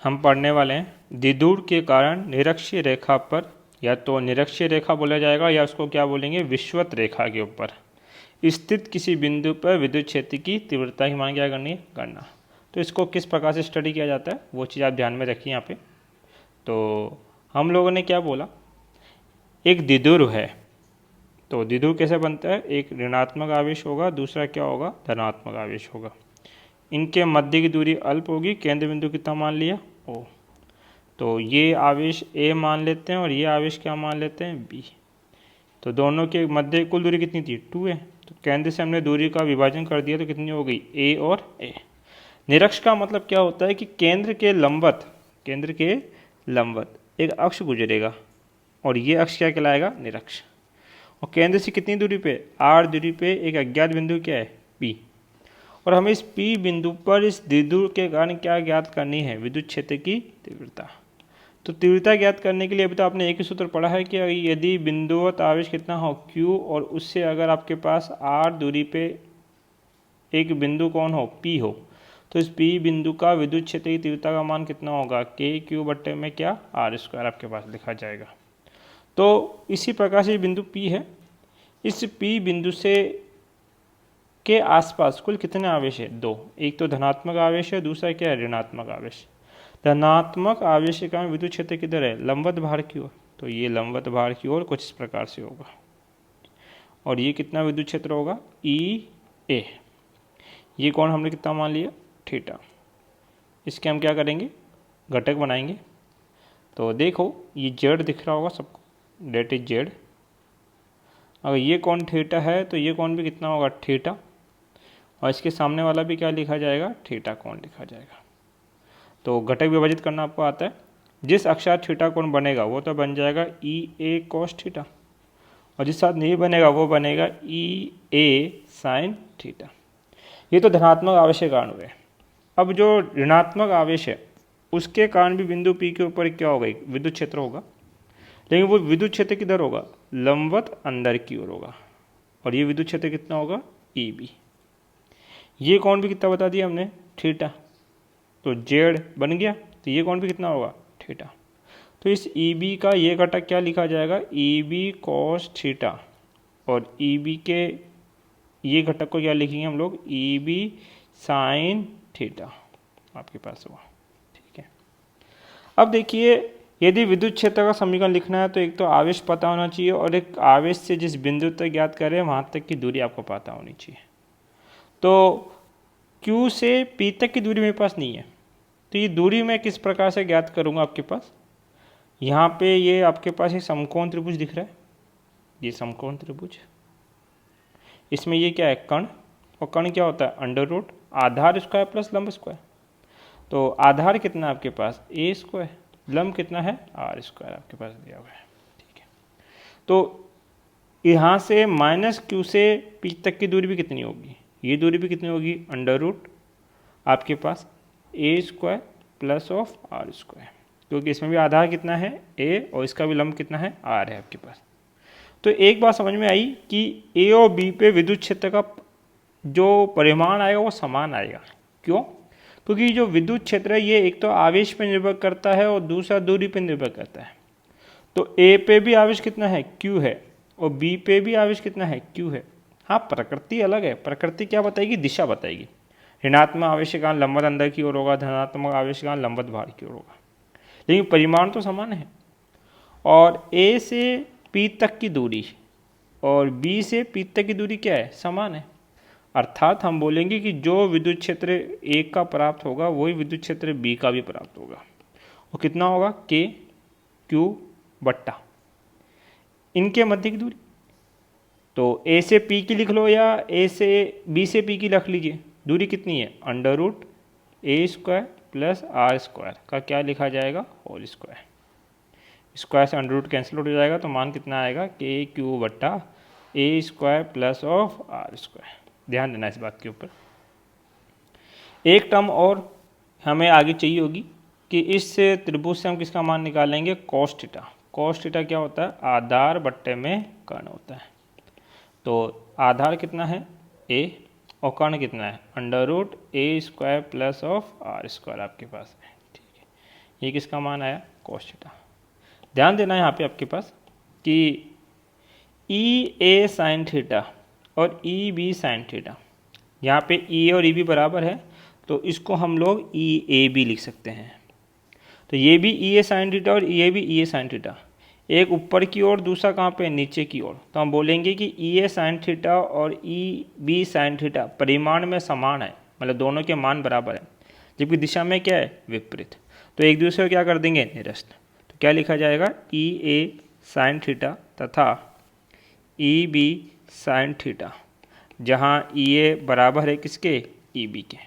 हम पढ़ने वाले हैं द्विध्रुव के कारण निरक्षीय रेखा पर, या तो निरक्षीय रेखा बोला जाएगा या उसको क्या बोलेंगे, विषुवत रेखा के ऊपर स्थित किसी बिंदु पर विद्युत क्षेत्र की तीव्रता की मान क्या करनी है, गणना। तो इसको किस प्रकार से स्टडी किया जाता है वो चीज़ आप ध्यान में रखिए यहाँ पे। तो हम लोगों ने क्या बोला, एक द्विध्रुव है, तो द्विध्रुव कैसे बनता है, एक ऋणात्मक आवेश होगा, दूसरा क्या होगा, धनात्मक आवेश होगा। इनके मध्य की दूरी अल्प होगी, केंद्र बिंदु कितना मान लिया, ओ। तो ये आवेश ए मान लेते हैं और ये आवेश क्या मान लेते हैं, बी। तो दोनों के मध्य कुल दूरी कितनी थी, 2 है। तो केंद्र से हमने दूरी का विभाजन कर दिया तो कितनी हो गई, ए और ए। निरक्ष का मतलब क्या होता है कि केंद्र के लंबवत एक अक्ष गुजरेगा और ये अक्ष क्या कहलाएगा, निरक्ष। और केंद्र से कितनी दूरी पे, आर दूरी पे एक अज्ञात बिंदु क्या है, पी। और हमें इस पी बिंदु पर इस द्विध्रुव के कारण क्या ज्ञात करनी है, विद्युत क्षेत्र की तीव्रता। तो तीव्रता ज्ञात करने के लिए अभी तो आपने एक ही सूत्र पढ़ा है कि यदि बिंदुवत आवेश कितना हो, Q, और उससे अगर आपके पास R दूरी पे एक बिंदु कौन हो, P हो, तो इस P बिंदु का विद्युत क्षेत्र की तीव्रता का मान कितना होगा, KQ बट्टे में क्या, R² आपके पास लिखा जाएगा। तो इसी प्रकार से बिंदु P है, इस P बिंदु से के आसपास कुल कितने आवेश है, 2। एक तो धनात्मक आवेश है, दूसरा क्या है, ऋणात्मक आवेश। धनात्मक आवेश के कारण विद्युत क्षेत्र किधर है, लंबवत भार की ओर। तो ये लंबवत भार की ओर कुछ इस प्रकार से होगा, और ये कितना विद्युत क्षेत्र होगा, ई ए। ये कौन हमने कितना मान लिया, थीटा। इसके हम क्या करेंगे, घटक बनाएंगे। तो देखो ये जेड दिख रहा होगा सबको, डेट इज जेड। अगर ये कौन थीटा है तो ये कौन भी कितना होगा, थीटा। और इसके सामने वाला भी क्या लिखा जाएगा, थीटा कौन लिखा जाएगा। तो घटक विभाजित करना आपको आता है। जिस अक्षात थीटा कोण बनेगा वो तो बन जाएगा ई ए कॉस थीटा, और जिस साथ नहीं बनेगा वो बनेगा ई ए साइन थीटा। ये तो धनात्मक आवेश के कारण हुए। अब जो ऋणात्मक आवेश है उसके कारण भी बिंदु पी के ऊपर क्या होगा, विद्युत क्षेत्र होगा, लेकिन वो विद्युत क्षेत्र किधर होगा, लंबवत अंदर की ओर होगा। और ये विद्युत क्षेत्र कितना होगा, ई बी। ये कौन भी कितना बता दिया हमने, थीटा। तो जेड बन गया, तो ये कौन भी कितना होगा, थीटा। तो इस ई बी का ये घटक क्या लिखा जाएगा, ई बी कॉस थीटा, और ई बी के ये घटक को क्या लिखेंगे हम लोग, ई बी साइन थीटा आपके पास होगा। ठीक है, अब देखिए यदि विद्युत क्षेत्र का समीकरण लिखना है तो एक तो आवेश पता होना चाहिए, और एक आवेश से जिस बिंदु तक ज्ञात करें वहाँ तक की दूरी आपको पता होनी चाहिए। तो Q से P तक की दूरी मेरे पास नहीं है, तो ये दूरी मैं किस प्रकार से ज्ञात करूँगा, आपके पास यहाँ पे ये आपके पास एक समकोण त्रिभुज दिख रहा है, ये समकोण त्रिभुज, इसमें ये क्या है, कण, और कण क्या होता है, अंडर रूट आधार स्क्वायर प्लस लंब स्क्वायर। तो आधार कितना है आपके पास, a², लंब कितना है, r² आपके पास दिया हुआ है। ठीक है, तो यहाँ से -Q से P तक की दूरी भी कितनी होगी, ये दूरी भी कितनी होगी, अंडर रूट आपके पास a² प्लस ऑफ r², क्योंकि इसमें भी आधार कितना है, a, और इसका भी लंब कितना है, r है आपके पास। तो एक बात समझ में आई कि a और b पे विद्युत क्षेत्र का जो परिमाण आएगा वो समान आएगा। क्यों, क्योंकि जो विद्युत क्षेत्र है ये एक तो आवेश पे निर्भर करता है और दूसरा दूरी पे निर्भर करता है। तो a पे भी आवेश कितना है, q है, और b पे भी आवेश कितना है, q है। हाँ, प्रकृति अलग है, प्रकृति क्या बताएगी, दिशा बताएगी। ऋणात्मक आवेश के कारण लंबवत अंदर की ओर होगा, धनात्मक आवेश के कारण लंबवत बाहर की ओर होगा, लेकिन परिमाण तो समान है। और a से p तक की दूरी और b से p तक की दूरी क्या है, समान है। अर्थात हम बोलेंगे कि जो विद्युत क्षेत्र a का प्राप्त होगा वही विद्युत क्षेत्र b का भी प्राप्त होगा, और कितना होगा, k q बट्टा इनके मध्य की दूरी। तो a से p की लिख लो या a से b से p की रख लीजिए, दूरी कितनी है, under root a² plus r² का क्या लिखा जाएगा, होल स्क्वायर। स्क्वायर से अंडर रूट कैंसिल हो जाएगा, तो मान कितना आएगा, KQ बट्टा a² प्लस ऑफ r²। ध्यान देना इस बात के ऊपर। एक टर्म और हमें आगे चाहिए होगी कि इस त्रिभुज से हम किसका मान निकालेंगे, कॉस थीटा। कॉस थीटा क्या होता है, आधार बट्टे में कर्ण होता है। तो आधार कितना है, a, और कर्ण कितना है, under root a² plus of r² आपके पास है। ठीक है, ये किसका मान आया, cos थीटा। ध्यान देना यहाँ पे आपके पास कि ई ए साइन थीटा और ई बी साइन थीटा, यहाँ पे ई ए और ई बी बराबर है तो इसको हम लोग ई ए बी लिख सकते हैं। तो ये भी ई ए साइन थीटा और ये भी ई ए साइन थीटा, एक ऊपर की ओर दूसरा कहाँ पे, नीचे की ओर। तो हम बोलेंगे कि ई ए साइन थीटा और ई बी साइन थीटा परिमाण में समान है, मतलब दोनों के मान बराबर है, जबकि दिशा में क्या है, विपरीत। तो एक दूसरे को क्या कर देंगे, निरस्त। तो क्या लिखा जाएगा, ई ए साइन थीटा तथा ई बी साइन थीटा, जहाँ ई ए बराबर है किसके, ई बी के।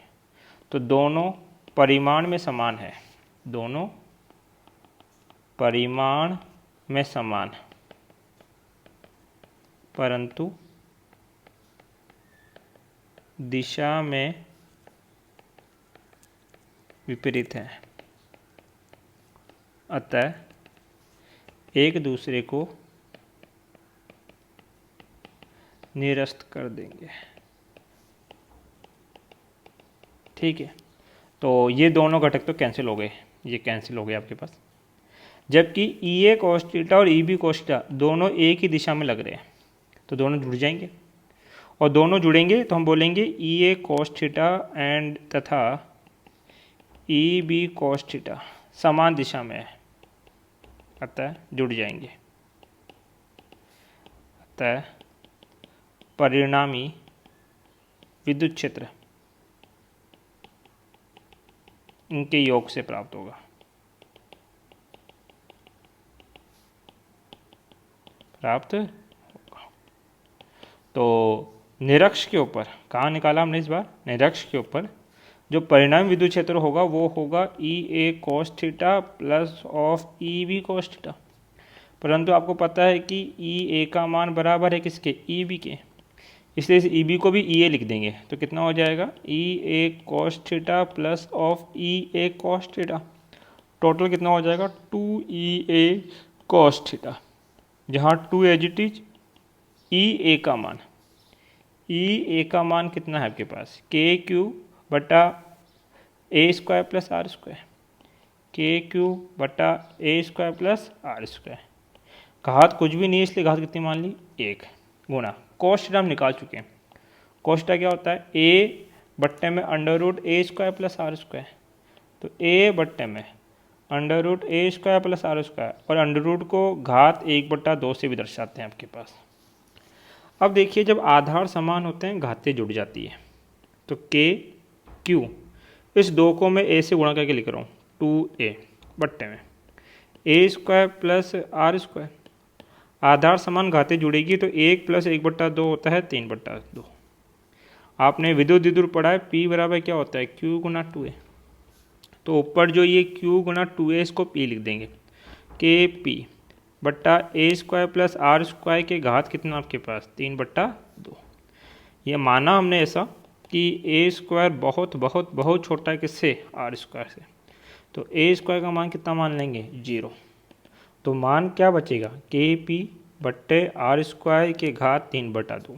तो दोनों परिमाण में समान है, दोनों परिमाण में समान, परंतु दिशा में विपरीत है, अतः एक दूसरे को निरस्त कर देंगे। ठीक है, तो ये दोनों घटक तो कैंसिल हो गए, ये कैंसिल हो गए आपके पास। जबकि ई ए कोस थीटा और ई बी कोस थीटा दोनों एक ही दिशा में लग रहे हैं, तो दोनों जुड़ जाएंगे। और दोनों जुड़ेंगे तो हम बोलेंगे ई ए कोस थीटा एंड तथा ई बी कोस थीटा समान दिशा में है, अतः जुड़ जाएंगे। अतः परिणामी विद्युत क्षेत्र इनके योग से प्राप्त होगा। प्राप्त होगा। तो निरक्ष के ऊपर कहाँ निकाला हमने इस बार, निरक्ष के ऊपर जो परिणामी विद्युत क्षेत्र होगा वो होगा E A cos theta plus of E B cos theta. परंतु आपको पता है कि ई ए का मान बराबर है किसके, ई बी के, इसलिए इस ई बी को भी ई ए लिख देंगे। तो कितना हो जाएगा, E A cos theta plus of E A cos theta, total कितना हो जाएगा, 2E A कोस थीटा, जहाँ 2 as it is E A का मान, ई ए का मान कितना है आपके पास, के क्यू बटा ए स्क्वायर प्लस आर स्क्वायर, के क्यू बटा ए स्क्वायर प्लस आर स्क्वायर। घात कुछ भी नहीं है इसलिए घात कितनी मान ली, 1 गुणा कोस थीटा हम निकाल चुके हैं। कोस थीटा क्या होता है, ए बट्टे में under root A square plus R square, तो ए बट्टे में under root A square plus R square, और अंडर रूट को घात 1/2 से भी दर्शाते हैं आपके पास। अब देखिए जब आधार समान होते हैं घातें जुड़ जाती है, तो के क्यू इस 2 को मैं ए से गुणा करके लिख रहा हूँ, 2A बट्टे में ए स्क्वायर प्लस आर स्क्वायर, आधार समान घातें जुड़ेगी तो 1 + 1/2 होता है 3/2। आपने विद्युत विदुर पढ़ा है, P बराबर क्या होता है, Q गुना 2A। तो ऊपर जो ये Q गुना 2A इसको P लिख देंगे, के पी बट्टा ए स्क्वायर प्लस आर स्क्वायर के घात कितना आपके पास, 3/2। ये माना हमने ऐसा कि ए स्क्वायर बहुत बहुत बहुत छोटा है किससे, आर स्क्वायर से, तो ए स्क्वायर का मान कितना मान लेंगे, 0। तो मान क्या बचेगा, के पी बट्टे आर स्क्वायर के घात 3/2।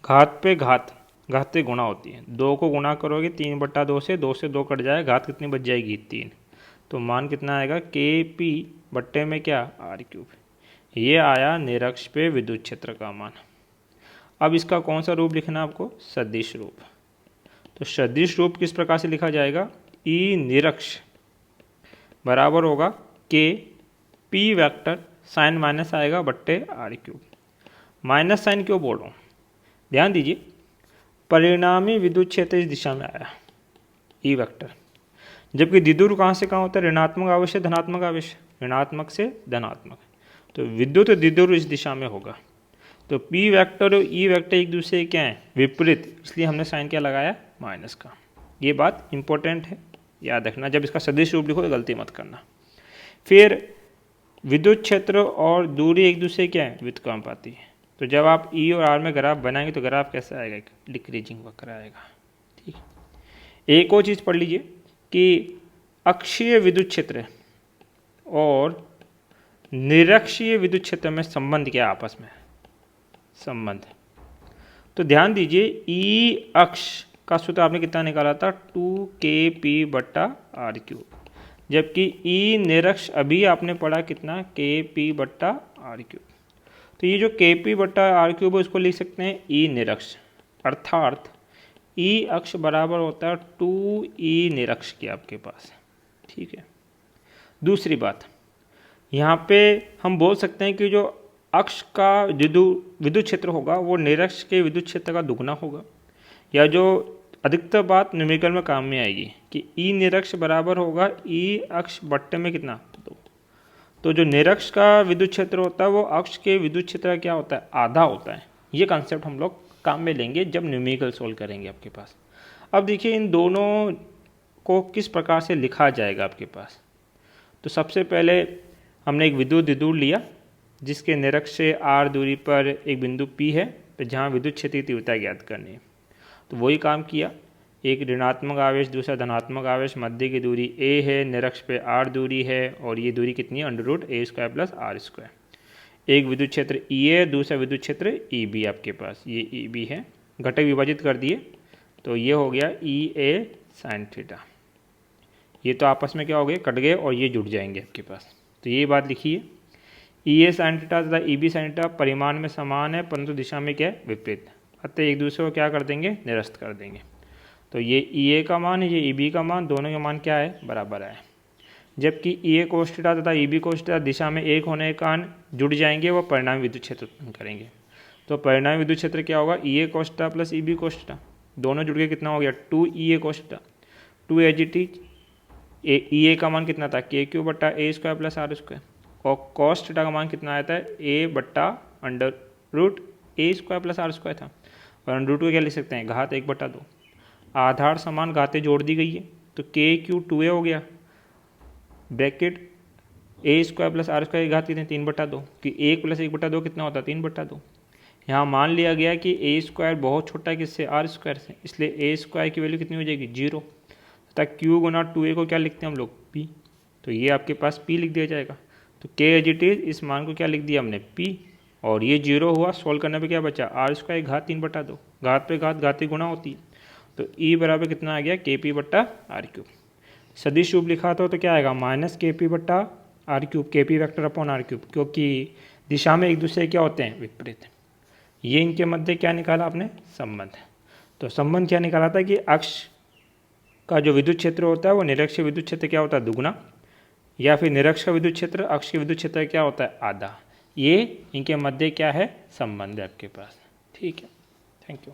घात पे घात, घातें गुणा होती है, 2 को गुणा करोगे 3/2 से, 2 से 2 कट जाएगा, घात कितनी बच जाएगी, 3। तो मान कितना आएगा, के पी बट्टे में क्या, आर क्यूब। ये आया निरक्ष पे विद्युत क्षेत्र का मान। अब इसका कौन सा रूप लिखना है आपको, सदिश रूप। तो सदिश रूप किस प्रकार से लिखा जाएगा, ई निरक्ष बराबर होगा के पी वेक्टर साइन माइनस आएगा बट्टे आर क्यूब। माइनस साइन क्यों बोल रहा हूँ, ध्यान दीजिए, परिणामी विद्युत क्षेत्र इस दिशा में आया, ई वेक्टर, जबकि द्विध्रुव कहाँ से कहाँ होता है, ऋणात्मक आवेश से धनात्मक आवेश, ऋणात्मक से धनात्मक, तो विद्युत द्विध्रुव इस दिशा में होगा। तो पी वेक्टर और ई वेक्टर एक दूसरे क्या है, विपरीत, इसलिए हमने साइन क्या लगाया, माइनस का। ये बात इंपॉर्टेंट है, याद रखना, जब इसका सदिश रूप लिखो तो गलती मत करना। फिर विद्युत क्षेत्र और दूरी एक दूसरे क्या है, व्युत्क्रमानुपाती है। तो जब आप ई और आर में ग्राफ बनाएंगे तो ग्राफ कैसा आएगा, एक डिक्रीजिंग वक्र आएगा। ठीक, एक और चीज़ पढ़ लीजिए कि अक्षीय विद्युत क्षेत्र और निरक्षीय विद्युत क्षेत्र में संबंध क्या है, आपस में संबंध। तो ध्यान दीजिए, ई अक्ष का सूत्र आपने कितना निकाला था, 2kp/r क्यूब, जबकि ई निरक्ष अभी आपने पढ़ा कितना, के पी बट्टा आर क्यूब। तो ये जो के पी बट्टा आर क्यूब है उसको लिख सकते हैं ई निरक्ष, अर्थात ई अक्ष बराबर होता है 2 ई निरक्ष के आपके पास। ठीक है। दूसरी बात, यहाँ पे हम बोल सकते हैं कि जो अक्ष का विद्युत क्षेत्र होगा वो निरक्ष के विद्युत क्षेत्र का दुगना होगा, या जो अधिकतर बात न्यूमेरिकल में काम में आएगी कि ई निरक्ष बराबर होगा ई अक्ष बट्टे में कितना, 2। तो जो निरक्ष का विद्युत क्षेत्र होता है वो अक्ष के विद्युत क्षेत्र का क्या होता है, आधा होता है। ये कॉन्सेप्ट हम लोग काम में लेंगे जब न्यूमेरिकल सोल्व करेंगे आपके पास। अब देखिए इन दोनों को किस प्रकार से लिखा जाएगा आपके पास। तो सबसे पहले हमने एक विद्युत द्विध्रुव लिया जिसके निरक्ष से r दूरी पर एक बिंदु P है, तो जहाँ विद्युत क्षेत्र की तीव्रता ज्ञात करनी है। तो वही काम किया, एक ऋणात्मक आवेश दूसरा धनात्मक आवेश, मध्य की दूरी a है, निरक्ष पे r दूरी है और ये दूरी कितनी है, √a² + r²। एक विद्युत क्षेत्र E है, दूसरा विद्युत क्षेत्र EB आपके पास, ये EB है, घटक विभाजित कर दिए तो ये हो गया EA sin थीटा। ये तो आपस में क्या हो गए, कट गए और ये जुड़ जाएंगे आपके पास। तो ये बात लिखिए, EA sin थीटा तथा EB sin थीटा परिमाण में समान है परंतु दिशा में क्या है, विपरीत। अतः एक दूसरे को क्या कर देंगे, निरस्त कर देंगे। तो ये EA का मान है, ये EB का मान, दोनों का मान क्या है, बराबर है। जबकि EA cos थीटा तथा EB cos थीटा दिशा में एक होने के कारण जुड़ जाएंगे, वो परिणामी विद्युत क्षेत्र उत्पन्न करेंगे। तो परिणामी विद्युत क्षेत्र क्या होगा, EA cos theta + EB cos theta, दोनों जुड़ के कितना हो गया, 2EA cos theta. 2 as it is, EA का मान कितना था, KQ बट्टा a² + r², और cos थीटा का मान कितना आया था, a बट्टा √a² + r² था। और √2 को क्या लिख सकते हैं, घात 1/2। आधार समान घातें जोड़ दी गई है तो KQ 2a हो गया, ब्रैकेट a² + r² की घात कितनी, 3/2, कि 1 + 1/2 कितना होता है, 3/2। यहाँ मान लिया गया कि a² बहुत छोटा है किससे, r² से, इसलिए a² की वैल्यू कितनी हो जाएगी, 0। तथा q गुना 2a को क्या लिखते हैं हम लोग, p। तो ये आपके पास p लिख दिया जाएगा। तो k एज इट इज, इस मान को क्या लिख दिया हमने, p, और ये 0 हुआ। सोल्व करने पे क्या बचा, r² घात 3/2, घात पे घात घाती गुणा होती है। तो e बराबर कितना आ गया, kp बट्टा r³। सदिश रूप लिखा तो क्या आएगा, -kp बट्टा r³, kp vector upon r³, क्योंकि दिशा में एक दूसरे क्या होते हैं, विपरीत। ये इनके मध्य क्या निकाला आपने, संबंध। तो संबंध क्या निकाला था कि अक्ष का जो विद्युत क्षेत्र होता है वो निरक्ष विद्युत क्षेत्र क्या होता है, दुगुना, या फिर निरक्ष का विद्युत क्षेत्र अक्ष के विद्युत क्षेत्र क्या होता है, आधा। ये इनके मध्य क्या है, संबंध है आपके पास। ठीक है, थैंक यू।